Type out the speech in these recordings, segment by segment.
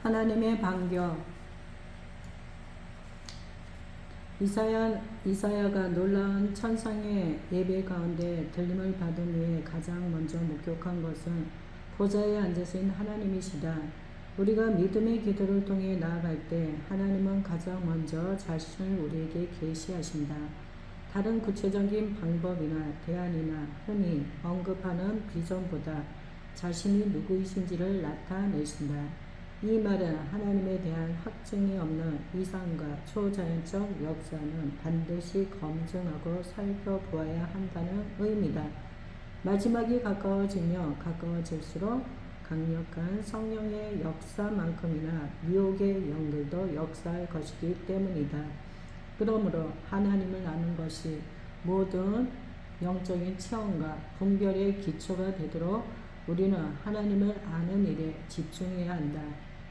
하나님의 반격. 이사야가 놀라운 천상의 예배 가운데 들림을 받은 후에 가장 먼저 목격한 것은 보좌에 앉으신 하나님이시다. 우리가 믿음의 기도를 통해 나아갈 때 하나님은 가장 먼저 자신을 우리에게 계시하신다. 다른 구체적인 방법이나 대안이나 흔히 언급하는 비전보다 자신이 누구이신지를 나타내신다. 이 말은 하나님에 대한 확증이 없는 이상과 초자연적 역사는 반드시 검증하고 살펴보아야 한다는 의미다. 마지막이 가까워지며 가까워질수록 강력한 성령의 역사만큼이나 미혹의 영들도 역사할 것이기 때문이다. 그러므로 하나님을 아는 것이 모든 영적인 체험과 분별의 기초가 되도록 우리는 하나님을 아는 일에 집중해야 한다.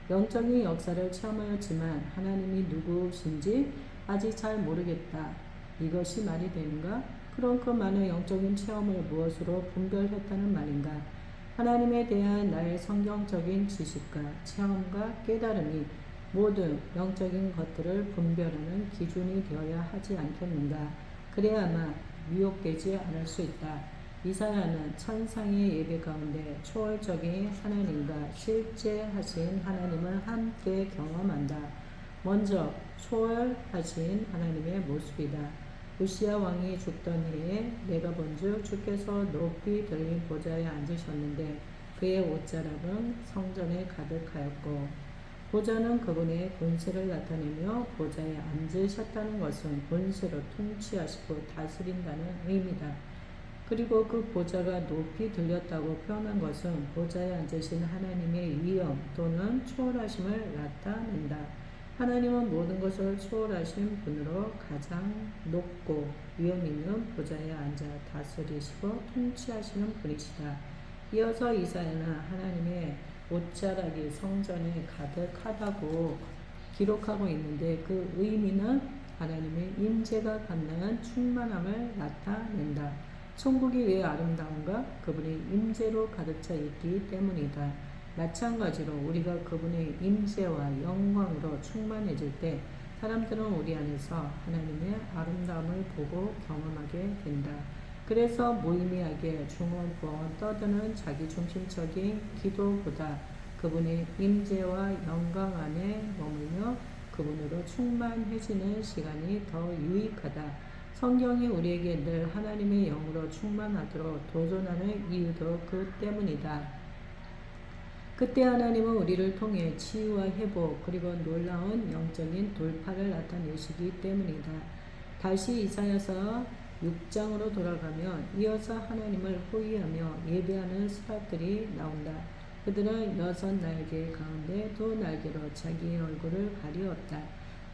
영적인 역사를 체험하였지만 하나님이 누구신지 아직 잘 모르겠다. 이것이 말이 되는가? 그럼 그 많은 영적인 체험을 무엇으로 분별했다는 말인가? 하나님에 대한 나의 성경적인 지식과 체험과 깨달음이 모든 영적인 것들을 분별하는 기준이 되어야 하지 않겠는가? 그래야만 미혹되지 않을 수 있다. 이사야는 천상의 예배 가운데 초월적인 하나님과 실제하신 하나님을 함께 경험한다. 먼저 초월하신 하나님의 모습이다. 우시야 왕이 죽던 해에 내가 본즉 주께서 높이 들린 보좌에 앉으셨는데 그의 옷자락은 성전에 가득하였고 보좌는 그분의 권세를 나타내며 보좌에 앉으셨다는 것은 권세로 통치하시고 다스린다는 의미다. 그리고 그 보좌가 높이 들렸다고 표현한 것은 보좌에 앉으신 하나님의 위엄 또는 초월하심을 나타낸다. 하나님은 모든 것을 초월하신 분으로 가장 높고 위엄 있는 보좌에 앉아 다스리시고 통치하시는 분이시다. 이어서 이사야는 하나님의 옷자락이 성전에 가득하다고 기록하고 있는데 그 의미는 하나님의 임재가 갖는 충만함을 나타낸다. 천국이 왜 아름다운가? 그분의 임재로 가득 차 있기 때문이다. 마찬가지로 우리가 그분의 임재와 영광으로 충만해질 때 사람들은 우리 안에서 하나님의 아름다움을 보고 경험하게 된다. 그래서 무의미하게 중언부언 떠드는 자기중심적인 기도보다 그분의 임재와 영광 안에 머물며 그분으로 충만해지는 시간이 더 유익하다. 성경이 우리에게 늘 하나님의 영으로 충만하도록 도전하는 이유도 그 때문이다. 그때 하나님은 우리를 통해 치유와 회복 그리고 놀라운 영적인 돌파를 나타내시기 때문이다. 다시 이사야서 6장으로 돌아가면 이어서 하나님을 호위하며 예배하는 스라들이 나온다. 그들은 6날개 가운데 2날개로 자기의 얼굴을 가리었다.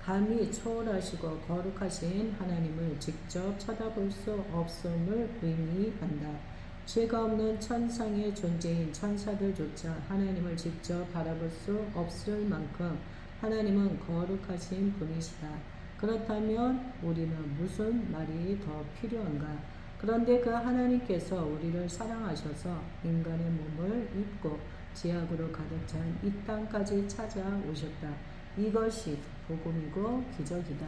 감히 초월하시고 거룩하신 하나님을 직접 쳐다볼 수 없음을 의미한다. 죄가 없는 천상의 존재인 천사들조차 하나님을 직접 바라볼 수 없을 만큼 하나님은 거룩하신 분이시다. 그렇다면 우리는 무슨 말이 더 필요한가? 그런데 그 하나님께서 우리를 사랑하셔서 인간의 몸을 입고 지약으로 가득 찬 이 땅까지 찾아오셨다. 이것이 복음이고 기적이다.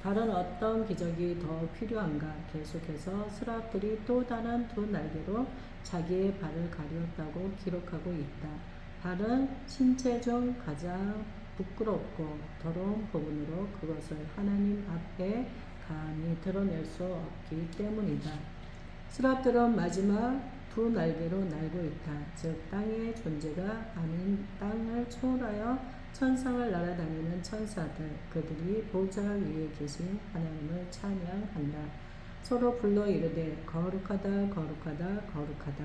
다른 어떤 기적이 더 필요한가? 계속해서 스라들이 또 다른 2날개로 자기의 발을 가렸다고 기록하고 있다. 발은 신체 중 가장 부끄럽고 더러운 부분으로 그것을 하나님 앞에 감히 드러낼 수 없기 때문이다. 스라들은 마지막 2날개로 날고 있다. 즉 땅의 존재가 아닌 땅을 초월하여 천상을 날아다니는 천사들, 그들이 보좌 위에 계신 하나님을 찬양한다. 서로 불러 이르되 거룩하다 거룩하다 거룩하다.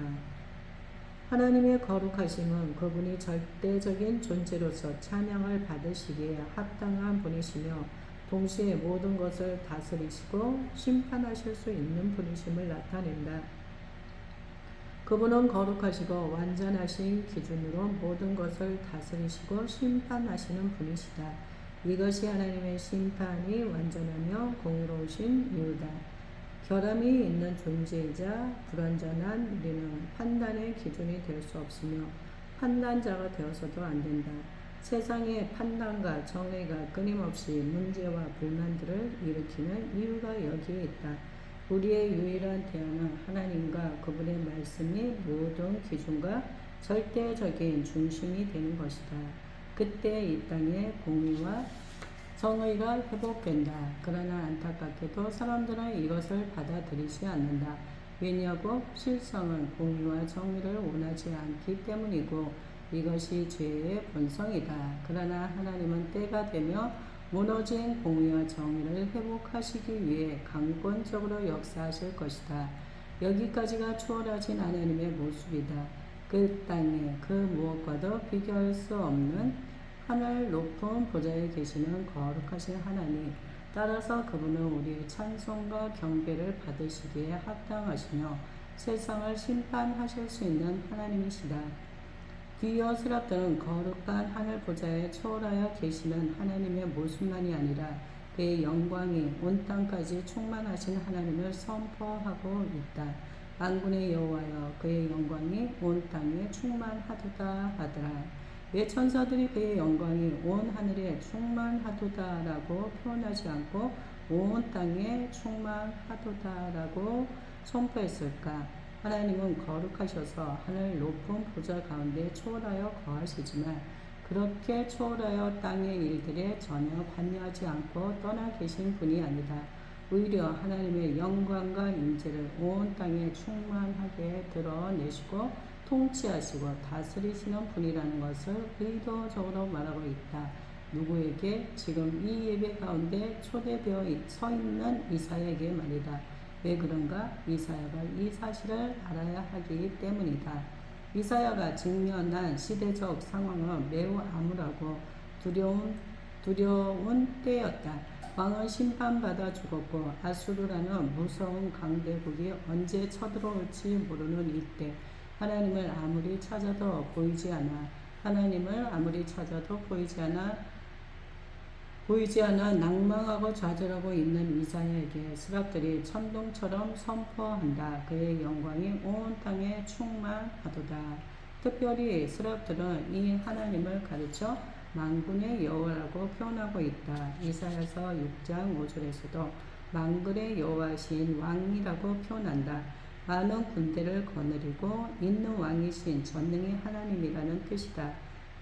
하나님의 거룩하심은 그분이 절대적인 존재로서 찬양을 받으시기에 합당한 분이시며 동시에 모든 것을 다스리시고 심판하실 수 있는 분이심을 나타낸다. 그분은 거룩하시고 완전하신 기준으로 모든 것을 다스리시고 심판하시는 분이시다. 이것이 하나님의 심판이 완전하며 공의로우신 이유다. 결함이 있는 존재이자 불완전한 우리는 판단의 기준이 될 수 없으며 판단자가 되어서도 안 된다. 세상의 판단과 정의가 끊임없이 문제와 불만들을 일으키는 이유가 여기에 있다. 우리의 유일한 대안은 하나님과 그분의 말씀이 모든 기준과 절대적인 중심이 되는 것이다. 그때 이 땅에 공의와 정의가 회복된다. 그러나 안타깝게도 사람들은 이것을 받아들이지 않는다. 왜냐고? 실상은 공의와 정의를 원하지 않기 때문이고 이것이 죄의 본성이다. 그러나 하나님은 때가 되며 무너진 공의와 정의를 회복하시기 위해 강권적으로 역사하실 것이다. 여기까지가 초월하신 하나님의 모습이다. 그 땅에 그 무엇과도 비교할 수 없는 하늘 높은 보좌에 계시는 거룩하신 하나님, 따라서 그분은 우리의 찬송과 경배를 받으시기에 합당하시며 세상을 심판하실 수 있는 하나님이시다. 뒤이어 스랍들은 거룩한 하늘 보좌에 초월하여 계시는 하나님의 모습만이 아니라 그의 영광이 온 땅까지 충만하신 하나님을 선포하고 있다. 만군의 여호와여, 그의 영광이 온 땅에 충만하도다 하더라. 왜 천사들이 그의 영광이 온 하늘에 충만하도다라고 표현하지 않고 온 땅에 충만하도다라고 선포했을까? 하나님은 거룩하셔서 하늘 높은 보좌 가운데 초월하여 거하시지만 그렇게 초월하여 땅의 일들에 전혀 관여하지 않고 떠나 계신 분이 아니다. 오히려 하나님의 영광과 임재를 온 땅에 충만하게 드러내시고 통치하시고 다스리시는 분이라는 것을 의도적으로 말하고 있다. 누구에게? 지금 이 예배 가운데 초대되어 서 있는 이사야에게 말이다. 왜 그런가? 이사야가 이 사실을 알아야 하기 때문이다. 이사야가 직면한 시대적 상황은 매우 암울하고 두려운 때였다. 왕은 심판받아 죽었고 아수르라는 무서운 강대국이 언제 쳐들어올지 모르는 이때 하나님을 아무리 찾아도 보이지 않아 낭망하고 좌절하고 있는 이사야에게 스랍들이 천둥처럼 선포한다. 그의 영광이 온 땅에 충만하도다. 특별히 스랍들은 이 하나님을 가르쳐 만군의 여호와라고 표현하고 있다. 이사야서 6장 5절에서도 만군의 여호와신 왕이라고 표현한다. 많은 군대를 거느리고 있는 왕이신 전능의 하나님이라는 뜻이다.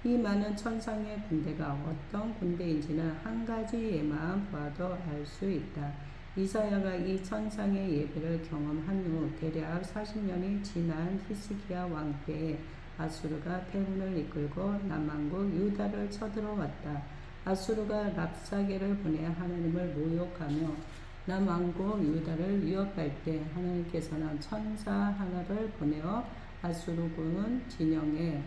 이 많은 천상의 군대가 어떤 군대인지는 한 가지 예만 봐도 알 수 있다. 이사야가 이 천상의 예배를 경험한 후 대략 40년이 지난 히스기야 왕 때에 아수르가 대군을 이끌고 남왕국 유다를 쳐들어왔다. 아수르가 랍사게를 보내 하나님을 모욕하며 남왕국 유다를 위협할 때 하나님께서는 천사 하나를 보내어 아수르군 진영에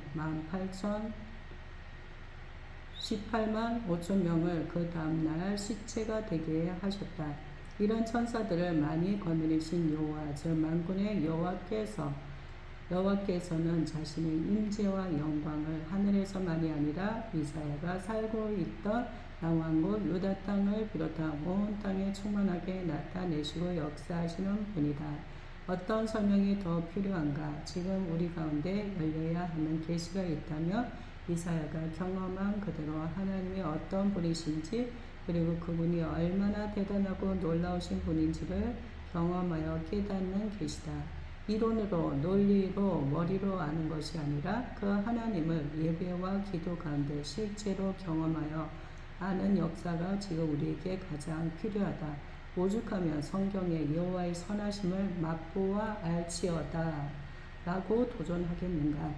18만 5천 명을 그 다음날 시체가 되게 하셨다. 이런 천사들을 많이 거느리신 여호와 즉 만군의 여호와께서는 자신의 임재와 영광을 하늘에서만이 아니라 이사야가 살고 있던 남왕국 유다 땅을 비롯한 온 땅에 충만하게 나타내시고 역사하시는 분이다. 어떤 설명이 더 필요한가? 지금 우리 가운데 열려야 하는 계시가 있다면 이사야가 경험한 그대로 하나님이 어떤 분이신지 그리고 그분이 얼마나 대단하고 놀라우신 분인지를 경험하여 깨닫는 계시다. 이론으로 논리로 머리로 아는 것이 아니라 그 하나님을 예배와 기도 가운데 실제로 경험하여 아는 역사가 지금 우리에게 가장 필요하다. 오죽하면 성경의 여호와의 선하심을 맛보아 알지어다 라고 도전하겠는가.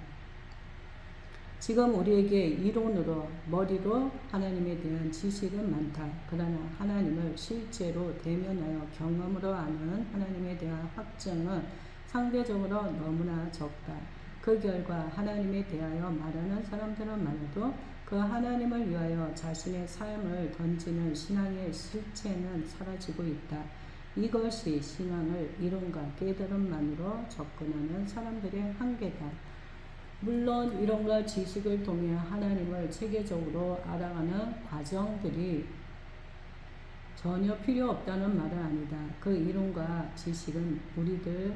지금 우리에게 이론으로 머리로 하나님에 대한 지식은 많다. 그러나 하나님을 실제로 대면하여 경험으로 아는 하나님에 대한 확증은 상대적으로 너무나 적다. 그 결과 하나님에 대하여 말하는 사람들은 많아도 그 하나님을 위하여 자신의 삶을 던지는 신앙의 실체는 사라지고 있다. 이것이 신앙을 이론과 깨달음만으로 접근하는 사람들의 한계다. 물론 이론과 지식을 통해 하나님을 체계적으로 알아가는 과정들이 전혀 필요 없다는 말은 아니다. 그 이론과 지식은 우리를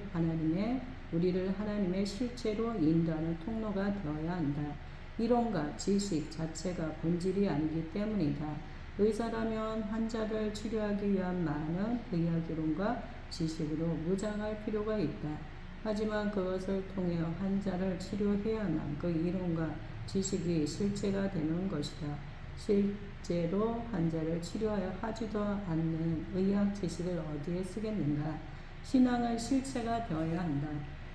하나님의 실제로 인도하는 통로가 되어야 한다. 이론과 지식 자체가 본질이 아니기 때문이다. 의사라면 환자를 치료하기 위한 많은 의학 이론과 지식으로 무장할 필요가 있다. 하지만 그것을 통해 환자를 치료해야만 그 이론과 지식이 실제가 되는 것이다. 실제로 환자를 치료하여 하지도 않는 의학 지식을 어디에 쓰겠는가? 신앙은 실체가 되어야 한다.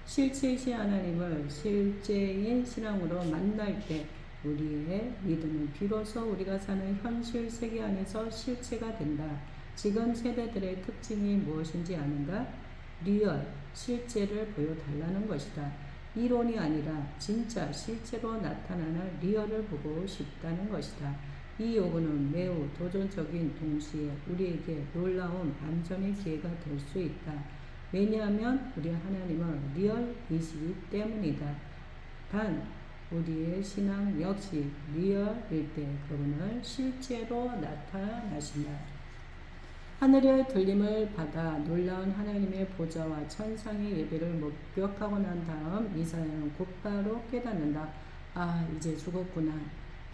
실체이신 하나님을 실제인 신앙으로 만날 때 우리의 믿음은 비로소 우리가 사는 현실 세계 안에서 실체가 된다. 지금 세대들의 특징이 무엇인지 아는가? 리얼, 실제를 보여달라는 것이다. 이론이 아니라 진짜 실제로 나타나는 리얼을 보고 싶다는 것이다. 이 요구는 매우 도전적인 동시에 우리에게 놀라운 반전의 기회가 될 수 있다. 왜냐하면 우리 하나님은 리얼이시기 때문이다. 단 우리의 신앙 역시 리얼일 때 그분은 실제로 나타나신다. 하늘의 들림을 받아 놀라운 하나님의 보좌와 천상의 예배를 목격하고 난 다음 이사야는 곧바로 깨닫는다. 아, 이제 죽었구나.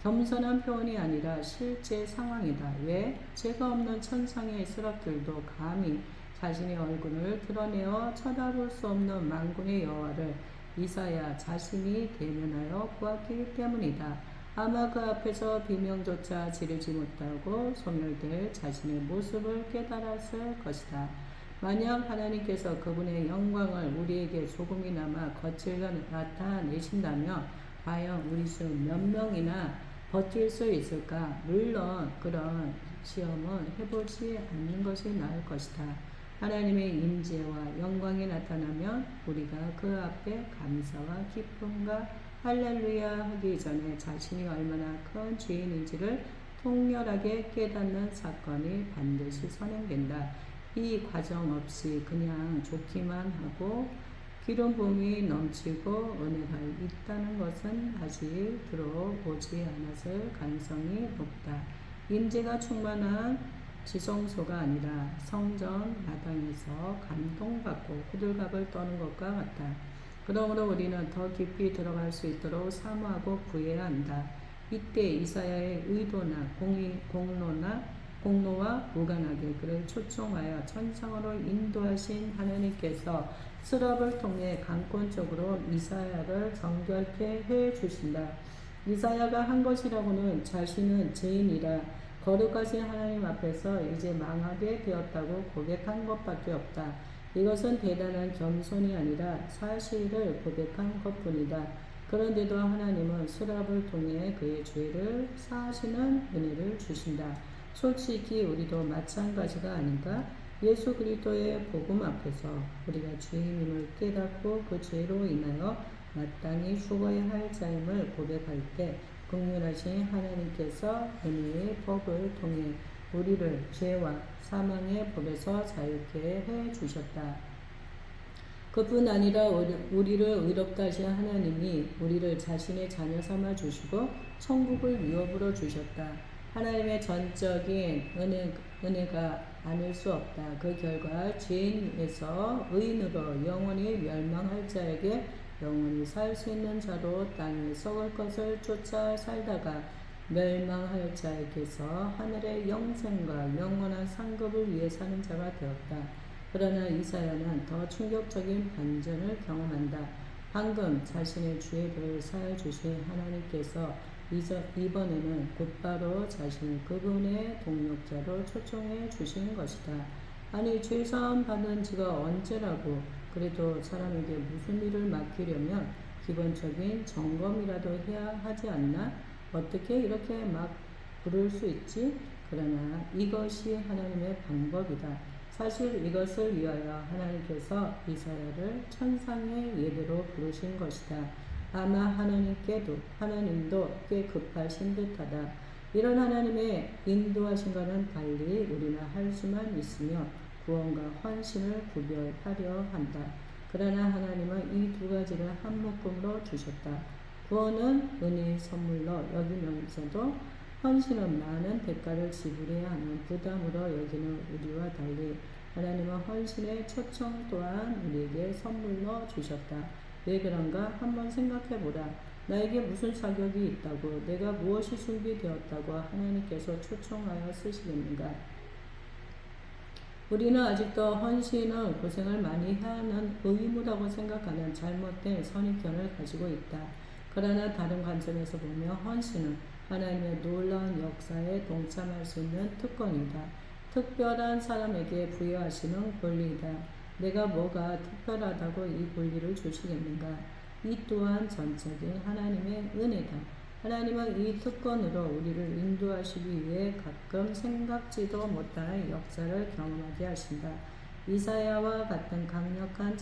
겸손한 표현이 아니라 실제 상황이다. 왜? 죄가 없는 천상의 스락들도 감히 자신의 얼굴을 드러내어 쳐다볼 수 없는 만군의 여호와를 이사야 자신이 대면하여 보았기 때문이다. 아마 그 앞에서 비명조차 지르지 못하고 소멸될 자신의 모습을 깨달았을 것이다. 만약 하나님께서 그분의 영광을 우리에게 조금이나마 거칠게 나타내신다면 과연 우리 중 몇 명이나 버틸 수 있을까? 물론 그런 시험은 해보지 않는 것이 나을 것이다. 하나님의 임재와 영광이 나타나면 우리가 그 앞에 감사와 기쁨과 할렐루야 하기 전에 자신이 얼마나 큰 죄인인지를 통렬하게 깨닫는 사건이 반드시 선행된다. 이 과정 없이 그냥 좋기만 하고 기름 부음이 넘치고 은혜가 있다는 것은 아직 들어보지 않았을 가능성이 높다. 임재가 충만한 지성소가 아니라 성전 마당에서 감동받고 호들갑을 떠는 것과 같다. 그러므로 우리는 더 깊이 들어갈 수 있도록 사모하고 구해야 한다. 이때 이사야의 의도나 공로와 무관하게 그를 초청하여 천상으로 인도하신 하나님께서 스랍을 통해 강권적으로 이사야를 정결케 해 주신다. 이사야가 한 것이라고는 자신은 죄인이라 거룩하신 하나님 앞에서 이제 망하게 되었다고 고백한 것밖에 없다. 이것은 대단한 겸손이 아니라 사실을 고백한 것뿐이다. 그런데도 하나님은 스랍을 통해 그의 죄를 사하시는 은혜를 주신다. 솔직히 우리도 마찬가지가 아닌가? 예수 그리스도의 복음 앞에서 우리가 죄인임을 깨닫고 그 죄로 인하여 마땅히 죽어야 할 자임을 고백할 때 긍휼하신 하나님께서 은혜의 법을 통해 우리를 죄와 사망의 법에서 자유케 해 주셨다. 그뿐 아니라 우리를 의롭다 하신 하나님이 우리를 자신의 자녀 삼아 주시고 천국을 유업으로 주셨다. 하나님의 전적인 은혜가 아닐 수 없다. 그 결과 죄인에서 의인으로 영원히 멸망할 자에게 영원히 살 수 있는 자로 땅에 썩을 것을 쫓아 살다가 멸망할 자에게서 하늘의 영생과 영원한 상급을 위해 사는 자가 되었다. 그러나 이사야는 더 충격적인 반전을 경험한다. 방금 자신의 죄를 사하여 주신 하나님께서 이번에는 곧바로 자신을 그분의 동력자로 초청해 주신 것이다. 아니 죄사함 받은 지가 언제라고. 그래도 사람에게 무슨 일을 맡기려면 기본적인 점검이라도 해야 하지 않나? 어떻게 이렇게 막 부를 수 있지? 그러나 이것이 하나님의 방법이다. 사실 이것을 위하여 하나님께서 이사야를 천상의 예배로 부르신 것이다. 아마 하나님도 꽤 급하신 듯하다. 이런 하나님의 인도하신과는 달리 우리는 할 수만 있으며 구원과 헌신을 구별하려 한다. 그러나 하나님은 이 두 가지를 한 묶음으로 주셨다. 구원은 은혜의 선물로 여기면서도 헌신은 많은 대가를 지불해야 하는 부담으로 여기는 우리와 달리 하나님은 헌신의 초청 또한 우리에게 선물로 주셨다. 왜 그런가? 한번 생각해보라. 나에게 무슨 자격이 있다고 내가 무엇이 준비되었다고 하나님께서 초청하여 쓰시겠는가? 우리는 아직도 헌신은 고생을 많이 해야 하는 의무라고 생각하는 잘못된 선입견을 가지고 있다. 그러나 다른 관점에서 보면 헌신은 하나님의 놀라운 역사에 동참할 수 있는 특권이다. 특별한 사람에게 부여하시는 권리이다. 내가 뭐가 특별하다고 이 권리를 주시겠는가? 이 또한 전적인 하나님의 은혜다. 하나님은 이 특권으로 우리를 인도하시기 위해 가끔 생각지도 못할 역사를 경험하게 하신다. 이사야와 같은 강력한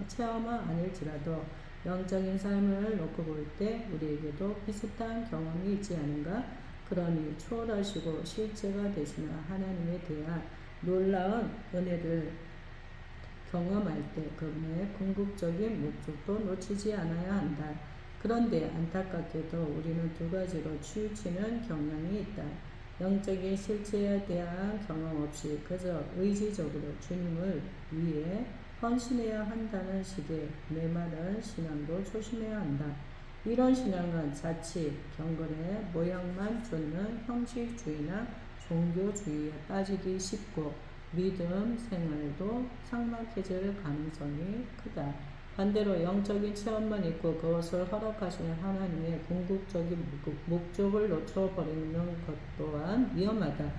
체험은 아닐지라도 영적인 삶을 놓고 볼 때 우리에게도 비슷한 경험이 있지 않은가? 그러니 초월하시고 실제가 되시는 하나님에 대한 놀라운 은혜를 경험할 때 그분의 궁극적인 목적도 놓치지 않아야 한다. 그런데 안타깝게도 우리는 두 가지로 치우치는 경향이 있다. 영적인 실체에 대한 경험 없이 그저 의지적으로 주님을 위해 헌신해야 한다는 식의 메마른 신앙도 조심해야 한다. 이런 신앙은 자칫 경건의 모양만 좇는 형식주의나 종교주의에 빠지기 쉽고 믿음 생활도 삭막해질 가능성이 크다. 반대로 영적인 체험만 있고 그것을 허락하시는 하나님의 궁극적인 목적을 놓쳐버리는 것 또한 위험하다.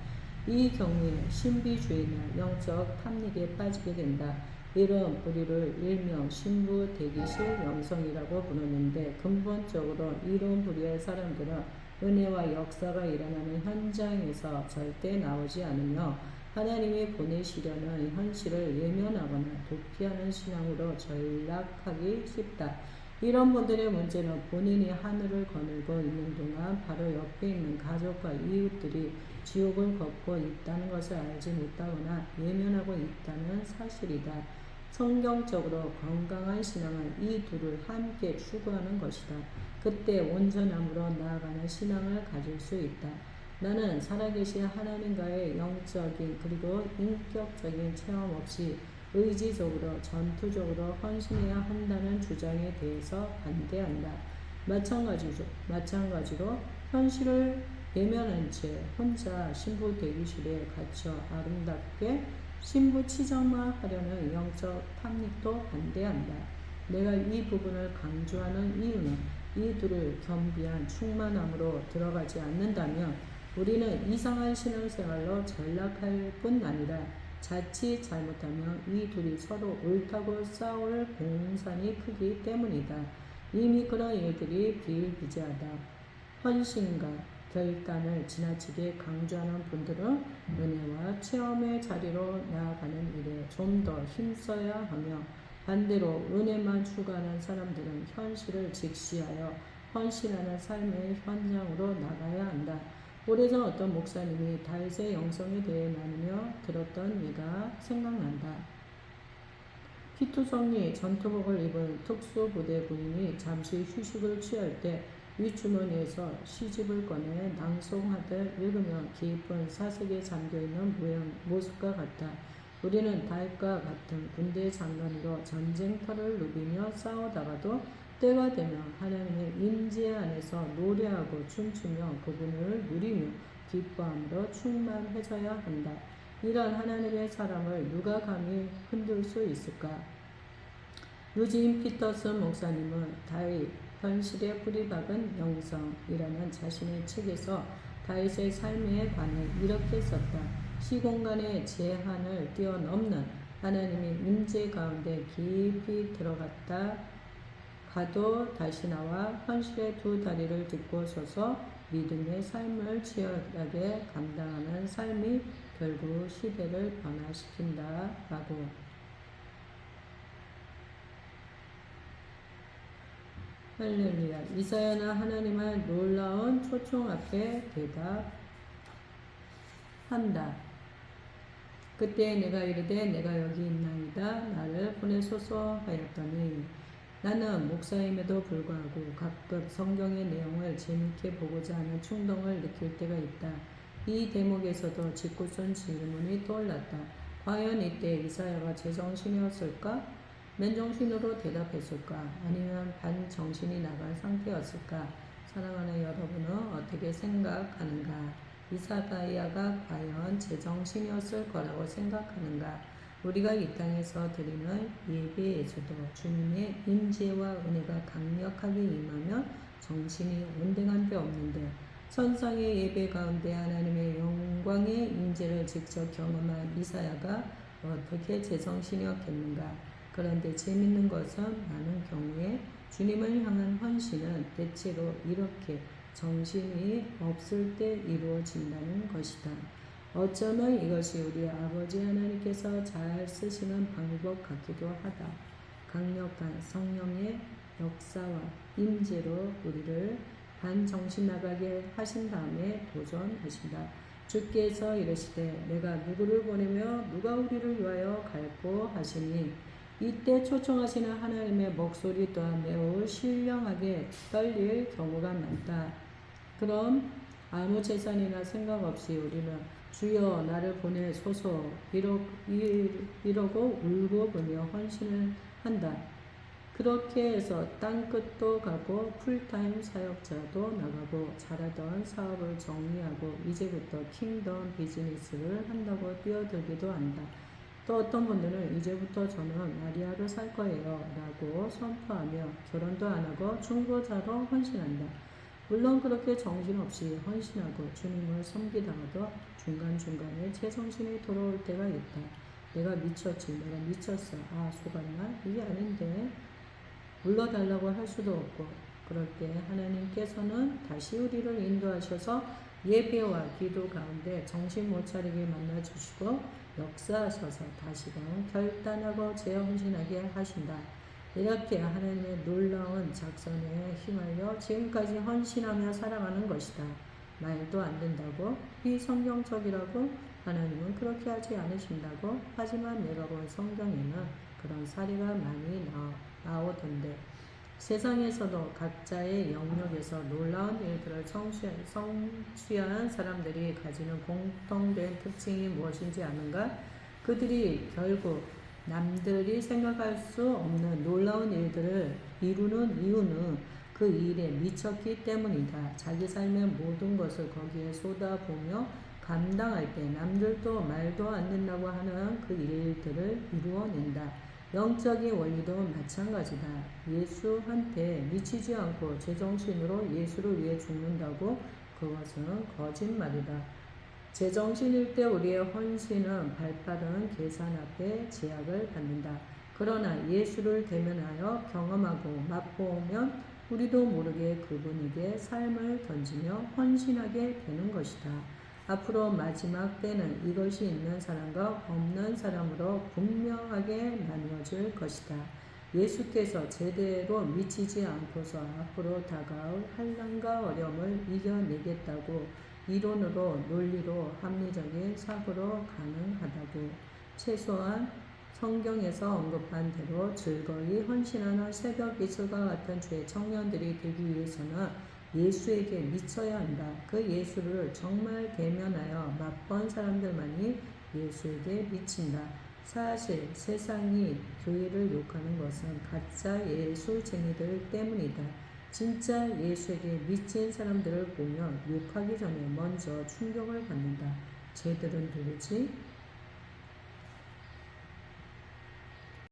이 경우에 신비주의나 영적 탐닉에 빠지게 된다. 이런 부류를 일명 신부 대기실 영성이라고 부르는데 근본적으로 이런 부류의 사람들은 은혜와 역사가 일어나는 현장에서 절대 나오지 않으며 하나님이 보내시려는 현실을 예면하거나 도피하는 신앙으로 전락하기 쉽다. 이런 분들의 문제는 본인이 하늘을 거닐고 있는 동안 바로 옆에 있는 가족과 이웃들이 지옥을 걷고 있다는 것을 알지 못하거나 예면하고 있다는 사실이다. 성경적으로 건강한 신앙은 이 둘을 함께 추구하는 것이다. 그때 온전함으로 나아가는 신앙을 가질 수 있다. 나는 살아계신 하나님과의 영적인 그리고 인격적인 체험 없이 의지적으로 전투적으로 헌신해야 한다는 주장에 대해서 반대한다. 마찬가지로 현실을 예면한 채 혼자 신부 대기실에 갇혀 아름답게 신부 치장만 하려는 영적 탐닉도 반대한다. 내가 이 부분을 강조하는 이유는 이 둘을 겸비한 충만함으로 들어가지 않는다면 우리는 이상한 신앙생활로 전락할 뿐 아니라 자칫 잘못하면 이 둘이 서로 옳다고 싸울 공산이 크기 때문이다. 이미 그런 일들이 비일비재하다. 헌신과 결단을 지나치게 강조하는 분들은 은혜와 체험의 자리로 나아가는 일에 좀 더 힘써야 하며 반대로 은혜만 추구하는 사람들은 현실을 직시하여 헌신하는 삶의 현장으로 나가야 한다. 오래전 어떤 목사님이 다윗의 영성에 대해 나누며 들었던 예가 생각난다. 피투성리 전투복을 입은 특수부대 군인이 잠시 휴식을 취할 때 윗주머니에서 시집을 꺼내 낭송하듯 읽으며 깊은 사색에 잠겨있는 모습과 같다. 우리는 다윗과 같은 군대 장관으로 전쟁터를 누비며 싸우다가도 때가 되면 하나님의 임재 안에서 노래하고 춤추며 그분을 누리며 기뻐함으로 충만해져야 한다. 이런 하나님의 사람을 누가 감히 흔들 수 있을까? 유진 피터슨 목사님은 다윗 현실에 뿌리박은 영성이라는 자신의 책에서 다윗의 삶에 관해 이렇게 썼다. 시공간의 제한을 뛰어넘는 하나님의 임재 가운데 깊이 들어갔다 가도 다시 나와 현실의 두 다리를 딛고 서서 믿음의 삶을 치열하게 감당하는 삶이 결국 시대를 변화시킨다 라고. 할렐루야. 이사야는 하나님의 놀라운 초청 앞에 대답한다. 그때 내가 이르되 내가 여기 있나이다. 나를 보내소서 하였더니 나는 목사임에도 불구하고 가끔 성경의 내용을 재밌게 보고자 하는 충동을 느낄 때가 있다. 이 대목에서도 짓궂은 질문이 떠올랐다. 과연 이때 이사야가 제정신이었을까? 맨정신으로 대답했을까? 아니면 반정신이 나간 상태였을까? 사랑하는 여러분은 어떻게 생각하는가? 이사가이아가 과연 제정신이었을 거라고 생각하는가? 우리가 이 땅에서 드리는 예배에서도 주님의 임재와 은혜가 강력하게 임하면 정신이 온등한 데 없는데 선상의 예배 가운데 하나님의 영광의 임재를 직접 경험한 이사야가 어떻게 제정신이었겠는가? 그런데 재밌는 것은 많은 경우에 주님을 향한 헌신은 대체로 이렇게 정신이 없을 때 이루어진다는 것이다. 어쩌면 이것이 우리 아버지 하나님께서 잘 쓰시는 방법 같기도 하다. 강력한 성령의 역사와 임재로 우리를 반정신 나가게 하신 다음에 도전하신다. 주께서 이르시되 내가 누구를 보내며 누가 우리를 위하여 갈고 하시니 이때 초청하시는 하나님의 목소리 또한 매우 신령하게 떨릴 경우가 많다. 그럼 아무 재산이나 생각 없이 우리는 주여 나를 보내소서 이러고 울고 불며 헌신을 한다. 그렇게 해서 땅끝도 가고 풀타임 사역자도 나가고 잘하던 사업을 정리하고 이제부터 킹덤 비즈니스를 한다고 뛰어들기도 한다. 또 어떤 분들은 이제부터 저는 마리아로 살 거예요 라고 선포하며 결혼도 안 하고 중보자로 헌신한다. 물론 그렇게 정신없이 헌신하고 주님을 섬기다가도 중간중간에 제정신이 돌아올 때가 있다. 내가 미쳤지, 내가 미쳤어, 아 속았나? 이게 아닌데 물러달라고 할 수도 없고 그럴 때 하나님께서는 다시 우리를 인도하셔서 예배와 기도 가운데 정신 못 차리게 만나주시고 역사하셔서 다시금 결단하고 재헌신하게 하신다. 이렇게 하나님의 놀라운 작전에 힘을려 지금까지 헌신하며 살아가는 것이다. 말도 안 된다고 비성경적이라고 하나님은 그렇게 하지 않으신다고 하지만 내가 본 성경에는 그런 사례가 많이 나오던데 세상에서도 각자의 영역에서 놀라운 일들을 성취한 사람들이 가지는 공통된 특징이 무엇인지 아는가? 그들이 결국 남들이 생각할 수 없는 놀라운 일들을 이루는 이유는 그 일에 미쳤기 때문이다. 자기 삶의 모든 것을 거기에 쏟아부으며 감당할 때 남들도 말도 안 된다고 하는 그 일들을 이루어낸다. 영적인 원리도 마찬가지다. 예수한테 미치지 않고 제정신으로 예수를 위해 죽는다고? 그것은 거짓말이다. 제정신일 때 우리의 헌신은 발빠른 계산 앞에 제약을 받는다. 그러나 예수를 대면하여 경험하고 맛보면 우리도 모르게 그분에게 삶을 던지며 헌신하게 되는 것이다. 앞으로 마지막 때는 이것이 있는 사람과 없는 사람으로 분명하게 나누어질 것이다. 예수께서 제대로 미치지 않고서 앞으로 다가올 환난과 어려움을 이겨내겠다고 이론으로 논리로 합리적인 사고로 가능하다고 최소한 성경에서 언급한 대로 즐거이 헌신하는 새벽 이슬과 같은 죄 청년들이 되기 위해서는 예수에게 미쳐야 한다. 그 예수를 정말 대면하여 맛본 사람들만이 예수에게 미친다. 사실 세상이 교회를 욕하는 것은 가짜 예수쟁이들 때문이다. 진짜 예수에게 미친 사람들을 보면 욕하기 전에 먼저 충격을 받는다. 쟤들은 누구지?